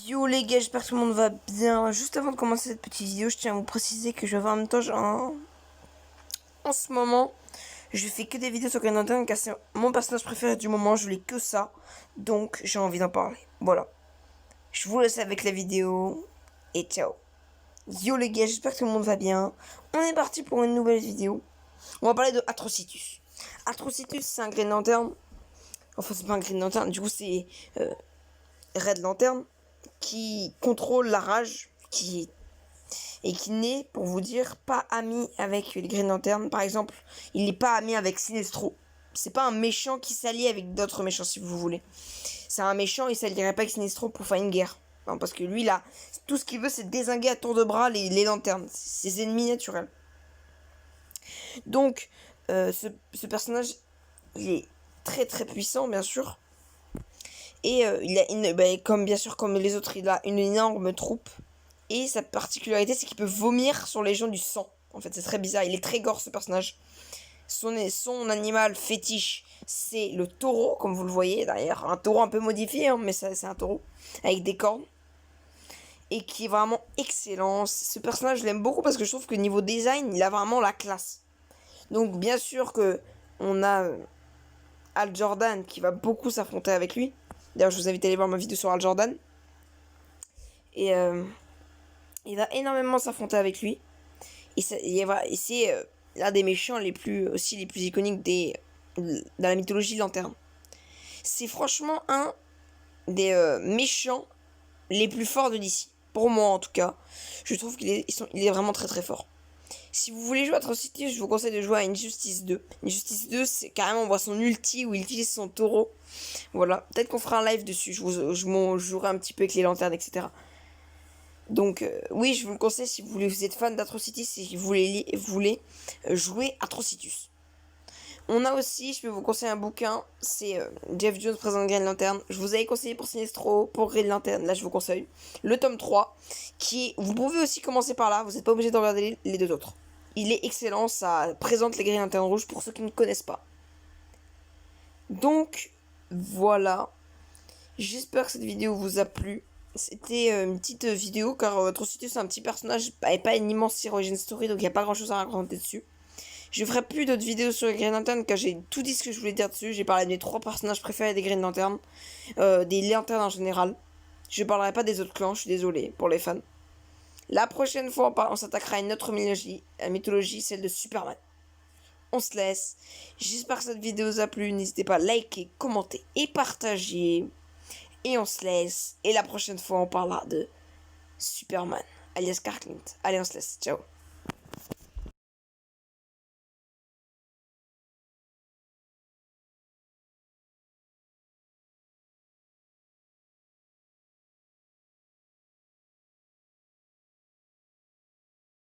Yo les gars, j'espère que tout le monde va bien. Juste avant de commencer cette petite vidéo, je tiens à vous préciser que je vais en même temps, en ce moment, je fais que des vidéos sur Green Lantern car c'est mon personnage préféré du moment, je voulais que ça. Donc j'ai envie d'en parler. Voilà. Je vous laisse avec la vidéo et ciao. Yo les gars, j'espère que tout le monde va bien. On est parti pour une nouvelle vidéo. On va parler de Atrocitus. Atrocitus, c'est un Green Lantern. Enfin, c'est pas un Green Lantern, du coup c'est Red Lantern qui contrôle la rage, qui n'est, pour vous dire, pas ami avec les Green Lantern. Par exemple, il n'est pas ami avec Sinestro. C'est pas un méchant qui s'allie avec d'autres méchants, si vous voulez. C'est un méchant, il s'allierait pas avec Sinestro pour faire une guerre. Non, parce que lui, là, tout ce qu'il veut, c'est dézinguer à tour de bras les lanternes. C'est ses ennemis naturels. Donc, ce personnage, il est très très puissant, bien sûr. Et il a comme bien sûr comme les autres, il a une énorme troupe. Et sa particularité, c'est qu'il peut vomir sur les gens du sang. En fait, c'est très bizarre. Il est très gore, ce personnage. Son animal fétiche, c'est le taureau, comme vous le voyez d'ailleurs. Un taureau un peu modifié, hein, mais c'est un taureau. Avec des cornes. Et qui est vraiment excellent. Ce personnage, je l'aime beaucoup parce que je trouve que niveau design, il a vraiment la classe. Donc, bien sûr que on a Hal Jordan qui va beaucoup s'affronter avec lui. D'ailleurs, je vous invite à aller voir ma vidéo sur Hal Jordan. Et il va énormément s'affronter avec lui. Et c'est l'un des méchants les plus iconiques dans la mythologie lanterne. C'est franchement un des méchants les plus forts de DC. Pour moi, en tout cas. Je trouve qu'il est vraiment très très fort. Si vous voulez jouer à Atrocity, je vous conseille de jouer à Injustice 2. Injustice 2, c'est carrément, on voit son ulti où il utilise son taureau. Voilà, peut-être qu'on fera un live dessus. Je jouerai un petit peu avec les lanternes, etc. Donc, oui, je vous le conseille si vous êtes fan d'Atrocity, si vous voulez jouer Atrocitus. On a aussi, je peux vous conseiller un bouquin, c'est Jeff Jones présente Green Lantern. Je vous avais conseillé pour Sinestro, pour Green Lantern, là je vous conseille. Le tome 3, vous pouvez aussi commencer par là, vous n'êtes pas obligé de regarder les deux autres. Il est excellent, ça présente les Green Lantern rouges pour ceux qui ne connaissent pas. Donc, voilà. J'espère que cette vidéo vous a plu. C'était une petite vidéo car Atrocitus c'est un petit personnage et pas une immense origin story, donc il n'y a pas grand chose à raconter dessus. Je ferai plus d'autres vidéos sur les Green Lantern car j'ai tout dit ce que je voulais dire dessus. J'ai parlé de mes 3 personnages préférés des Green Lantern, des lanternes en général. Je parlerai pas des autres clans, je suis désolé pour les fans. La prochaine fois on s'attaquera à une autre mythologie, celle de Superman. On se laisse. J'espère que cette vidéo vous a plu. N'hésitez pas à liker, commenter et partager. Et on se laisse. Et la prochaine fois, on parlera de Superman, alias Clark Kent. Allez, on se laisse. Ciao.